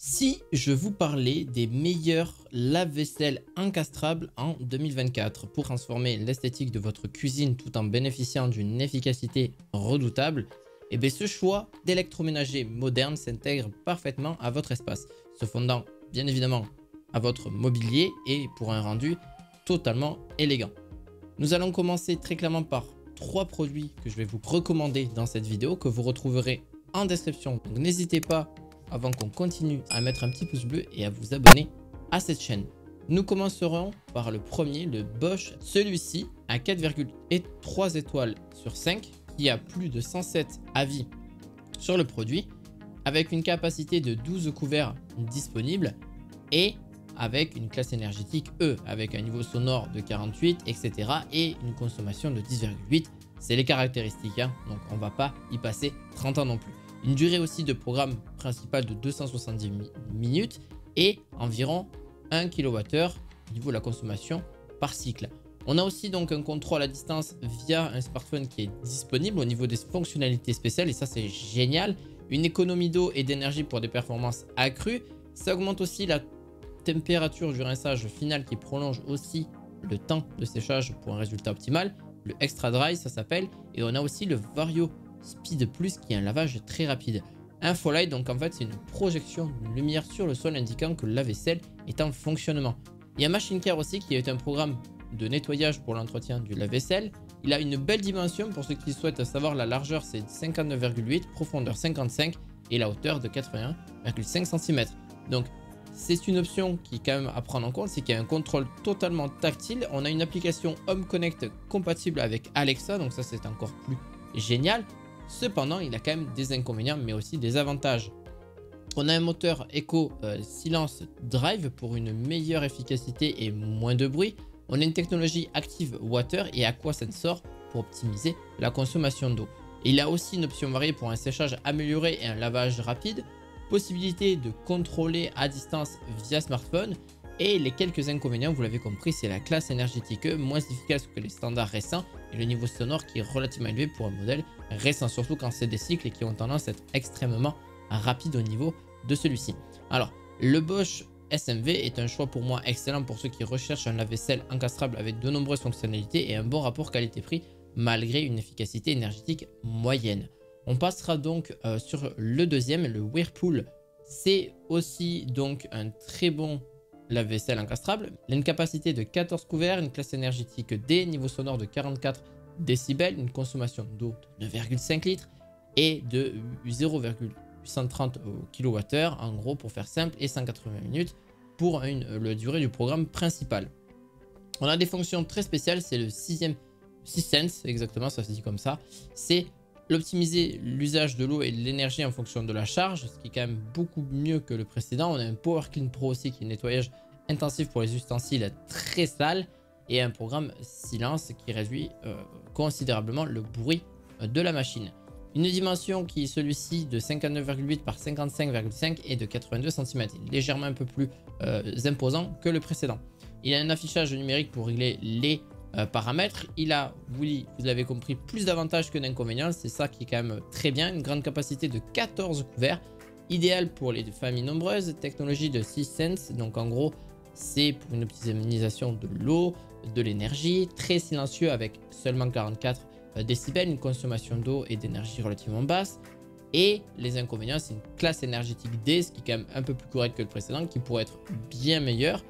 Si je vous parlais des meilleurs lave-vaisselle encastrables en 2024 pour transformer l'esthétique de votre cuisine tout en bénéficiant d'une efficacité redoutable, et bien ce choix d'électroménager moderne s'intègre parfaitement à votre espace, se fondant bien évidemment à votre mobilier et pour un rendu totalement élégant. Nous allons commencer très clairement par 3 produits que je vais vous recommander dans cette vidéo que vous retrouverez en description. Donc n'hésitez pas, avant qu'on continue, à mettre un petit pouce bleu et à vous abonner à cette chaîne. Nous commencerons par le premier, le Bosch. Celui-ci a 4,3 étoiles sur 5, qui a plus de 107 avis sur le produit, avec une capacité de 12 couverts disponibles et avec une classe énergétique E, avec un niveau sonore de 48, etc. et une consommation de 10,8. C'est les caractéristiques, hein, donc on ne va pas y passer 30 ans non plus. Une durée aussi de programme principal de 270 minutes et environ 1 kWh au niveau de la consommation par cycle. On a aussi donc un contrôle à distance via un smartphone qui est disponible au niveau des fonctionnalités spéciales et ça c'est génial. Une économie d'eau et d'énergie pour des performances accrues. Ça augmente aussi la température du rinçage final qui prolonge aussi le temps de séchage pour un résultat optimal. Le Extra Dry ça s'appelle, et on a aussi le Vario Speed Plus qui est un lavage très rapide. Infolight, donc en fait c'est une projection de lumière sur le sol indiquant que le lave-vaisselle est en fonctionnement. Il y a Machine Care aussi qui est un programme de nettoyage pour l'entretien du lave-vaisselle. Il a une belle dimension pour ceux qui souhaitent savoir. La largeur c'est 59,8, profondeur 55 et la hauteur de 81,5 cm. Donc c'est une option qui est quand même à prendre en compte, c'est qu'il y a un contrôle totalement tactile. On a une application Home Connect compatible avec Alexa, donc ça c'est encore plus génial. Cependant, il a quand même des inconvénients, mais aussi des avantages. On a un moteur Eco Silence Drive pour une meilleure efficacité et moins de bruit. On a une technologie Active Water et Aqua Sensor pour optimiser la consommation d'eau. Il a aussi une option variée pour un séchage amélioré et un lavage rapide. Possibilité de contrôler à distance via smartphone. Et les quelques inconvénients, vous l'avez compris, c'est la classe énergétique moins efficace que les standards récents et le niveau sonore qui est relativement élevé pour un modèle récent, surtout quand c'est des cycles et qui ont tendance à être extrêmement rapides au niveau de celui-ci. Alors, le Bosch SMV est un choix pour moi excellent pour ceux qui recherchent un lave-vaisselle encastrable avec de nombreuses fonctionnalités et un bon rapport qualité-prix malgré une efficacité énergétique moyenne. On passera donc sur le deuxième, le Whirlpool. C'est aussi donc un très bon lave-vaisselle encastrable. Il a une capacité de 14 couverts, une classe énergétique D, niveau sonore de 44 décibels, une consommation d'eau de 9,5 litres et de 0,830 kWh en gros pour faire simple, et 180 minutes pour la durée du programme principal. On a des fonctions très spéciales, c'est le 6sense, exactement, ça se dit comme ça. C'est l'optimiser l'usage de l'eau et de l'énergie en fonction de la charge, ce qui est quand même beaucoup mieux que le précédent. On a un Power Clean Pro aussi qui est un nettoyage intensif pour les ustensiles très sales et un programme silence qui réduit considérablement le bruit de la machine. Une dimension qui est celui-ci de 59,8 par 55,5 et de 82 cm, légèrement un peu plus imposant que le précédent. Il a un affichage numérique pour régler les paramètres. Il a, vous l'avez compris, plus d'avantages que d'inconvénients. C'est ça qui est quand même très bien. Une grande capacité de 14 couverts, idéal pour les familles nombreuses. Technologie de 6sense, donc en gros c'est pour une optimisation de l'eau, de l'énergie, très silencieux avec seulement 44 décibels, une consommation d'eau et d'énergie relativement basse. Et les inconvénients, c'est une classe énergétique D, ce qui est quand même un peu plus correct que le précédent, qui pourrait être bien meilleur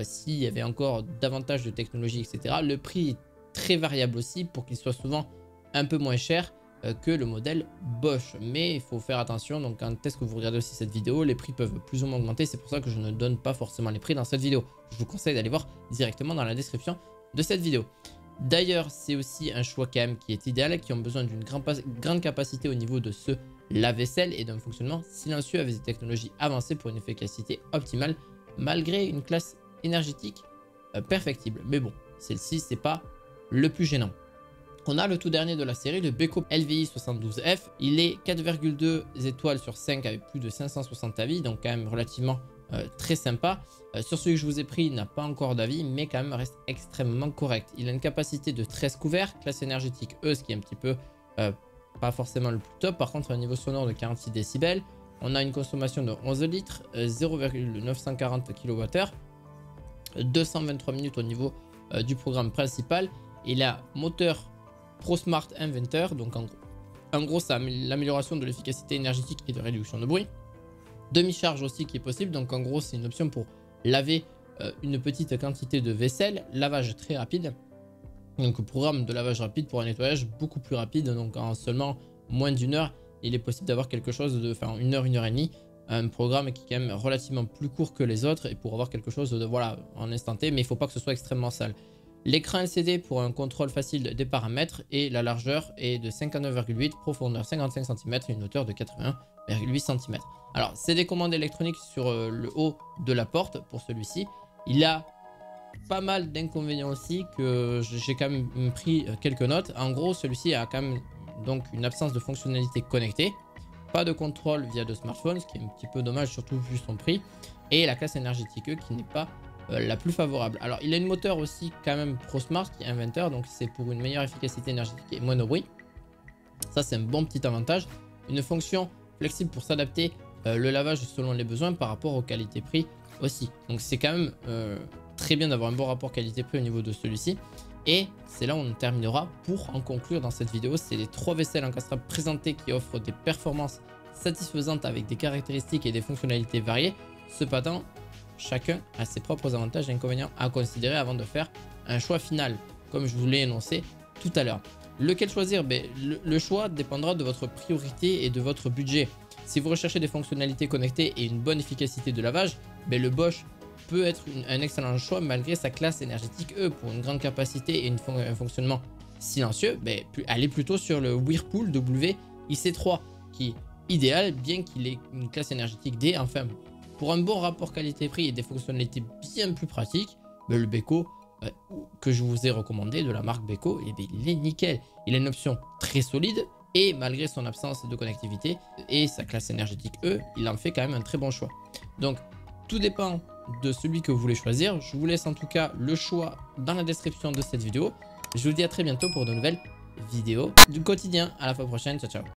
s'il y avait encore davantage de technologie, etc. Le prix est très variable aussi pour qu'il soit souvent un peu moins cher que le modèle Bosch. Mais il faut faire attention, donc quand est-ce que vous regardez aussi cette vidéo, les prix peuvent plus ou moins augmenter. C'est pour ça que je ne donne pas forcément les prix dans cette vidéo. Je vous conseille d'aller voir directement dans la description de cette vidéo. D'ailleurs, c'est aussi un choix quand même qui est idéal, qui ont besoin d'une grande capacité au niveau de ce lave-vaisselle et d'un fonctionnement silencieux avec des technologies avancées pour une efficacité optimale malgré une classe énergétique perfectible. Mais bon, celle-ci, c'est pas le plus gênant. On a le tout dernier de la série, le Beko LVI 72F. Il est 4,2 étoiles sur 5 avec plus de 560 avis, donc quand même relativement très sympa. Sur celui que je vous ai pris, il n'a pas encore d'avis, mais quand même reste extrêmement correct. Il a une capacité de 13 couverts, classe énergétique E, ce qui est un petit peu pas forcément le plus top. Par contre, un niveau sonore de 46 décibels, On a une consommation de 11 litres, 0,940 kWh, 223 minutes au niveau du programme principal. Et la moteur ProSmart Inventor, donc en gros c'est l'amélioration de l'efficacité énergétique et de réduction de bruit. Demi-charge aussi qui est possible, donc en gros c'est une option pour laver une petite quantité de vaisselle, lavage très rapide. Donc programme de lavage rapide pour un nettoyage beaucoup plus rapide, donc en seulement moins d'une heure, il est possible d'avoir quelque chose de, enfin une heure et demie, un programme qui est quand même relativement plus court que les autres et pour avoir quelque chose de voilà en instant T, mais il ne faut pas que ce soit extrêmement sale. L'écran LCD pour un contrôle facile des paramètres et la largeur est de 59,8, profondeur 55 cm et une hauteur de 81,8 cm. Alors c'est des commandes électroniques sur le haut de la porte pour celui-ci. Il a pas mal d'inconvénients aussi que j'ai quand même pris quelques notes. En gros, celui-ci a quand même donc une absence de fonctionnalité connectée, pas de contrôle via de smartphone, ce qui est un petit peu dommage, surtout vu son prix, et la classe énergétique qui n'est pas la plus favorable. Alors, il a une moteur aussi quand même ProSmart qui est Inventor, donc c'est pour une meilleure efficacité énergétique et moins de bruit. Ça, c'est un bon petit avantage. Une fonction flexible pour s'adapter le lavage selon les besoins par rapport aux qualités-prix aussi. Donc, c'est quand même très bien d'avoir un bon rapport qualité-prix au niveau de celui-ci. Et c'est là où on terminera pour en conclure dans cette vidéo. C'est les 3 vaisselles encastrables présentées qui offrent des performances satisfaisantes avec des caractéristiques et des fonctionnalités variées. Cependant, chacun a ses propres avantages et inconvénients à considérer avant de faire un choix final, comme je vous l'ai énoncé tout à l'heure. Lequel choisir? Le choix dépendra de votre priorité et de votre budget. Si vous recherchez des fonctionnalités connectées et une bonne efficacité de lavage, le Bosch peut être un excellent choix malgré sa classe énergétique E pour une grande capacité et un fonctionnement silencieux. Allez plutôt sur le Whirlpool WIC3 qui est idéal bien qu'il ait une classe énergétique D. Enfin, pour un bon rapport qualité-prix et des fonctionnalités bien plus pratiques, le Beko que je vous ai recommandé de la marque Beko, il est nickel. Il a une option très solide et malgré son absence de connectivité et sa classe énergétique E, il en fait quand même un très bon choix. Donc tout dépend de celui que vous voulez choisir. Je vous laisse en tout cas le choix dans la description de cette vidéo. Je vous dis à très bientôt pour de nouvelles vidéos du quotidien. À la fois prochaine. Ciao, ciao.